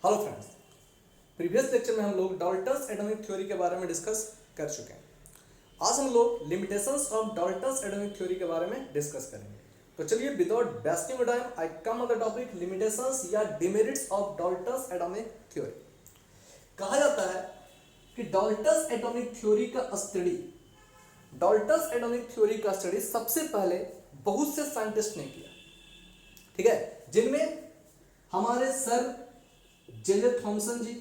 Hello friends, previous lecture में हम लोग डाल्टन्स एटॉमिक थ्योरी के बारे में डिस्कस कर चुके हैं। आज हम लोग limitations of Dalton's atomic theory के बारे में डिस्कस करेंगे। तो चलिए without wasting time I come on the topic limitations या demerits of Dalton's atomic theory. कहा जाता है कि डाल्टन्स एटॉमिक थ्योरी का स्टडी सबसे पहले बहुत से साइंटिस्ट ने किया, ठीक है, जिनमें हमारे सर जे थॉमसन जी,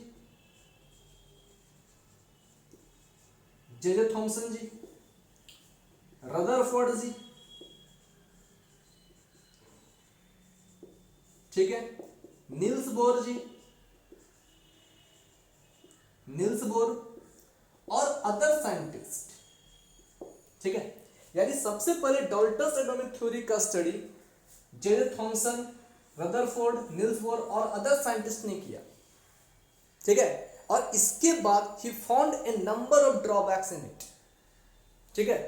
रदरफोर्ड जी, ठीक है, नील्स बोर और अदर साइंटिस्ट, ठीक है। यानी सबसे पहले डाल्टन्स एटॉमिक थ्योरी का study J Thomson, Rutherford, Niels Bohr और अदर साइंटिस्ट ने किया, ठीक है। और इसके बाद ही found a number of drawbacks in it, ठीक है।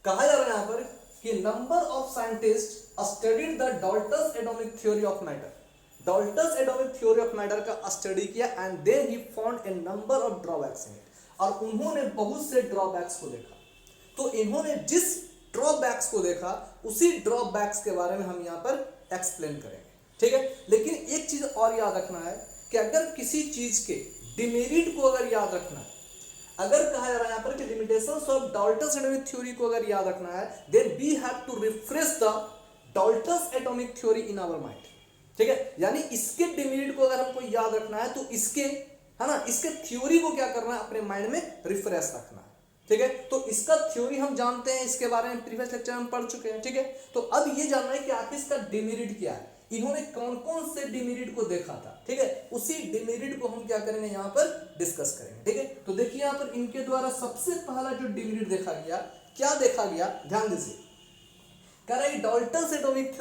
कहा जा रहा है यहां पर कि number of scientist studied the Dalton's atomic theory of matter. Dalton's atomic theory of matter का स्टडी किया and then he found a number of drawbacks in it. और उन्होंने बहुत से ड्रॉबैक्स को देखा। तो इन्होंने जिस ड्रॉबैक्स को देखा उसी ड्रॉबैक्स के बारे में हम यहां पर एक्सप्लेन करेंगे, ठीक है। लेकिन एक चीज और याद रखना है कि अगर किसी चीज के डिमेरिट को अगर याद रखना है, अगर कहा जा रहा है यहां पर कि limitations of Dalton's atomic theory को अगर याद रखना है, then we have to refresh the Dalton's atomic theory in our mind, ठीक है। यानी इसके डिमेरिट को अगर हमको याद रखना है तो इसके, है ना, इसके थ्योरी को क्या करना है, अपने माइंड में रिफ्रेश रखना है, ठीक है। तो इसका थ्योरी हम जानते हैं, इसके बारे में प्रीवियस लेक्चर में पढ़ चुके हैं, ठीक है। तो अब ये जानना है कि आखिर इसका डिमेरिट क्या है, इन्होंने कौन कौन से डिमेरिट को देखा था, ठीक है। उसी डिमेरिट को हम क्या करेंगे, यहां पर डिस्कस करेंगे, ठीक है। तो देखिए यहां पर इनके द्वारा सबसे पहला जो डिमेरिट देखा गया, क्या देखा गया, ध्यान दीजिए। कह रहा है Dalton's atomic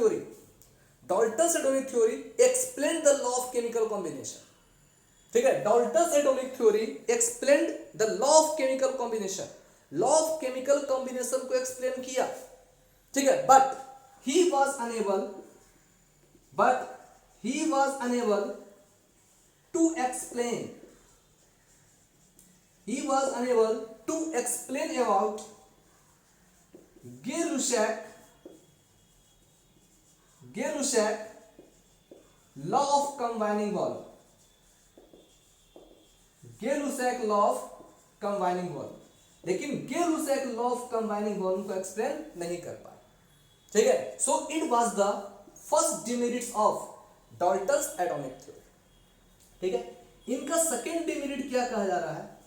theory explain the law of chemical combination, ठीक है। Dalton's atomic theory explain the law of chemical combination, law of chemical combination को एक्सप्लेन किया, ठीक है। But he was unable to explain about Gay-Lussac law of combining volume, Gay-Lussac law of combining volume, लेकिन Gay-Lussac law of combining volume को explain नहीं कर पाए, ठीक है। So it was the first demerits of Dalton's atomic theory, ठीक है। इनका सेकेंड डिमेरिट क्या कहा जा रहा है,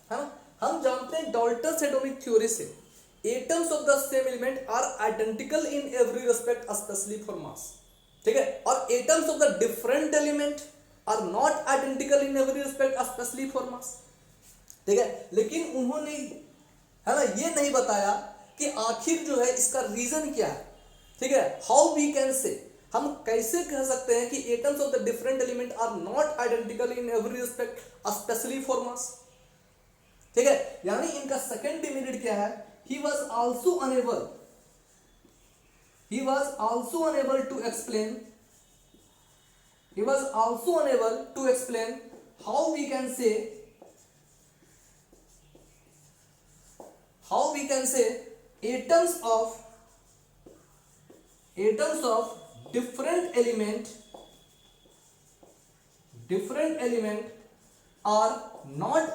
हम जानते हैं डाल्टन्स एटॉमिक थ्योरी से atoms of the same element are identical in every respect specially for mass, ठीक है। और atoms of the different element are not identical in every respect specially for mass, ठीक है। लेकिन उन्होंने, है ना, ये नहीं बताया कि आखिर जो है इसका रीजन क्या है, ठीक है। हाउ वी कैन से, हम कैसे कह सकते हैं कि atoms of the different element are not identical in every respect specially for mass, ठीक है। यानी इनका सेकंड डिमेरिट क्या है, he was also unable to explain how we can say atoms of different element are not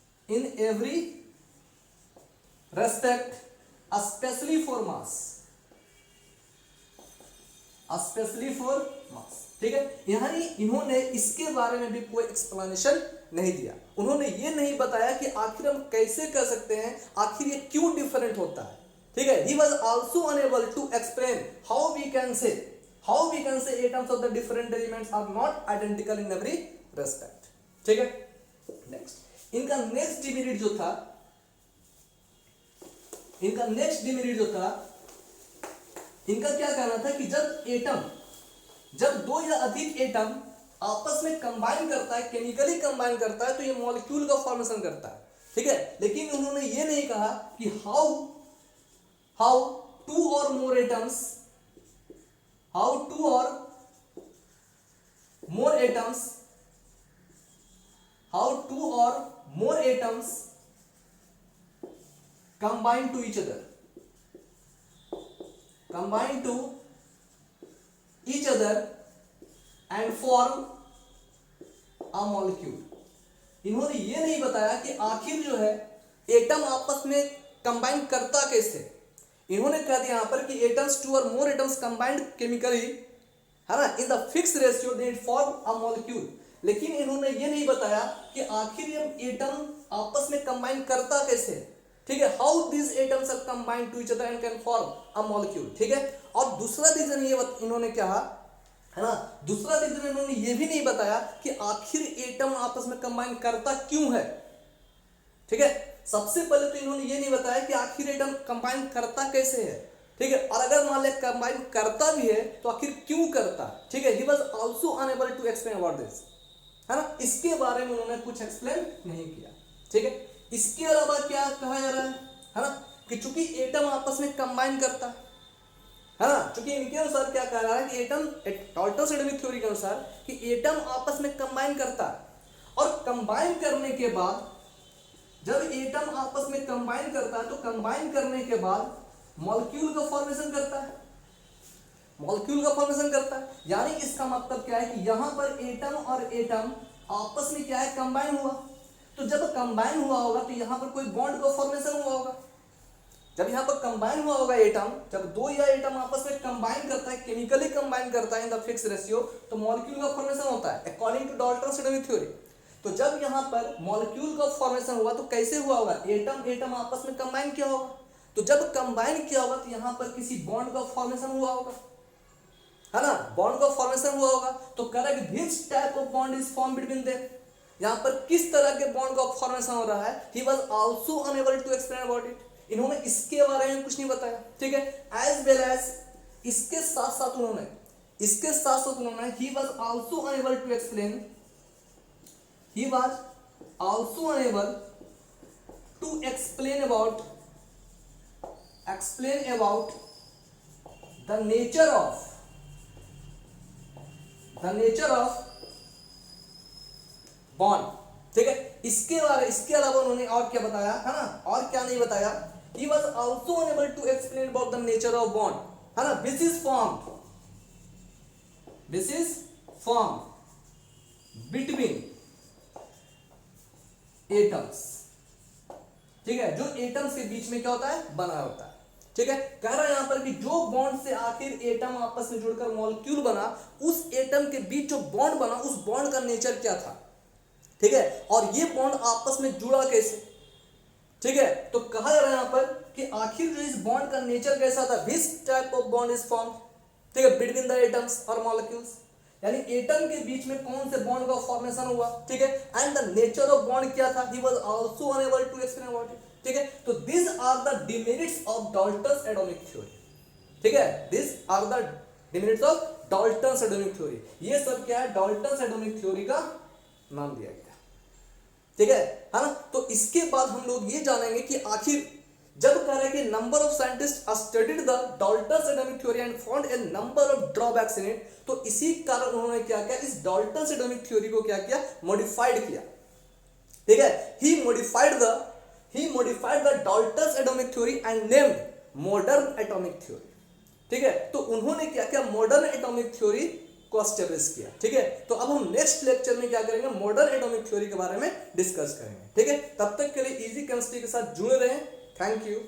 identical in every respect especially for mass, ठीक है। यानी इन्होंने इसके बारे में भी कोई एक्सप्लेनेशन नहीं दिया। उन्होंने ये नहीं बताया कि आखिर हम कैसे कर सकते हैं, आखिर ये क्यों डिफरेंट होता है, ठीक है। He was also unable to explain how we can say atoms of the different elements are not identical in every respect, ठीक है। नेक्स्ट इनका नेक्स्ट डिमेरिट जो था, इनका क्या कहना था कि जब दो या अधिक एटम आपस में कंबाइन करता है, केमिकली कंबाइन करता है, तो ये मॉलिक्यूल का फॉर्मेशन करता है, ठीक है। लेकिन उन्होंने ये नहीं कहा कि how two or more atoms, how two or more atoms, how two or more atoms combine to each other, combine to each other and form a molecule. इन्होंने ये नहीं बताया कि आखिर जो है एटम आपस में कंबाइन करता कैसे. इन्होंने कह दिया यहाँ पर कि एटम्स टू और मोर एटम्स कंबाइंड केमिकली, है ना, इन the fix ratio they form a molecule. लेकिन इन्होंने ये नहीं बताया कि आखिर ये एटम आपस में कंबाइन करता कैसे. ठीक है, how this atoms are combined to each other and can form a molecule. ठीक है, और दूसरा रीजन ये इन्होंने कहा, है ना, दूसरा रीजन इन्होंने ये भी नहीं बताया कि आखिर एटम आपस में कंबाइन करता क्यों है. ठीक है, सबसे पहले तो इन्होंने ये नहीं बताया कि आखिर एटम कंबाइन करता कैसे है. ठीक है, और अगर मान ले कंबाइन करता भी है तो आखिर क्यों करता. ठीक है, he was also unable to explain about this, है ना, इसके बारे में उन्होंने कुछ एक्सप्लेन नहीं किया. ठीक है, इसके अलावा क्या कहा जा रहा है ना, कि चूंकि एटम आपस में कंबाइन करता है ना, चूंकि इनके अनुसार क्या कह रहा है कि एटम, डाल्टन्स एटॉमिक थ्योरी के अनुसार कि एटम आपस में कंबाइन करता है और कंबाइन करने के बाद जब एटम आपस में कंबाइन करता है तो कंबाइन करने के बाद मॉलिक्यूल का फॉर्मेशन करता है, मॉलिक्यूल का फॉर्मेशन करता है. यानी इसका मतलब क्या है कि यहां पर एटम और एटम आपस में क्या है, कंबाइन हुआ. तो जब कंबाइन हुआ होगा तो यहां पर कोई बॉन्ड का फॉर्मेशन हुआ होगा. जब यहाँ पर कंबाइन हुआ होगा एटम, जब दो या एटम आपस में कंबाइन करता है, केमिकली कंबाइन करता है इन द फिक्स रेशियो, तो मॉलिक्यूल का फॉर्मेशन होता है according to Dalton's atomic theory. तो जब यहाँ पर मॉलिक्यूल का फॉर्मेशन हुआ तो कैसे हुआ होगा, एटम एटम आपस में कंबाइन किया होगा. तो जब कंबाइन किया होगा तो यहाँ पर किसी बॉन्ड का फॉर्मेशन हुआ होगा, है ना, बॉन्ड का फॉर्मेशन हुआ होगा. तो correct this type of bond is form between them. यहाँ पर किस तरह के बॉन्ड का फॉर्मेशन हो रहा है, he was also unable to explain about it. इन्होंने इसके बारे में कुछ नहीं बताया. ठीक है, एज वेल एज इसके साथ साथ उन्होंने he was also unable to explain, he was also unable to explain about the nature of bond. ठीक है, इसके अलावा उन्होंने और क्या बताया, है ना, और क्या नहीं बताया. He was also unable to explain about the nature of bond, है ना. This is formed between atoms. ठीक है, जो एटम्स के बीच में क्या होता है, बना होता है. ठीक है, कह रहा है यहां पर कि जो बॉन्ड से आखिर एटम आपस में जुड़कर मॉलिक्यूल बना, उस एटम के बीच जो बॉन्ड बना, उस बॉन्ड का नेचर क्या था. ठीक है, और ये बॉन्ड आपस में जुड़ा कैसे. ठीक है, तो कहा जा रहा है यहां पर कि आखिर जो इस बॉन्ड का नेचर कैसा था. This type of bond is form, ठीक है, बिटवीन द एटम्स और मॉलिक्यूल्स. यानी एटम के बीच में कौन से बॉन्ड का फॉर्मेशन हुआ. ठीक है, and the nature of bond क्या था, he was also unable to explain about it. ठीक है, तो this are the demerits of Dalton's atomic theory. ठीक है, this are the demerits of Dalton's atomic theory. ये सब क्या है, डाल्टन्स एटॉमिक थ्योरी का नाम दिया गया. ठीक है ना. तो इसके बाद हम लोग ये जानेंगे कि आखिर जब कह रहे हैं कि number of scientist studied the Dalton's atomic theory and found a number of drawbacks in it, तो इसी कारण उन्होंने क्या किया, इस डाल्टन्स एटॉमिक थ्योरी को क्या किया, मॉडिफाइड किया. ठीक है, he modified the Dalton's atomic theory and named modern atomic theory. ठीक है, तो उन्होंने क्या किया, मॉडर्न एटॉमिक थ्योरी को एस्टेब्लिश किया. ठीक है, तो अब हम नेक्स्ट लेक्चर में क्या करेंगे, मॉडर्न एटॉमिक थ्योरी के बारे में डिस्कस करेंगे. ठीक है, तब तक के लिए इजी केमिस्ट्री के साथ जुड़े रहें. Thank you.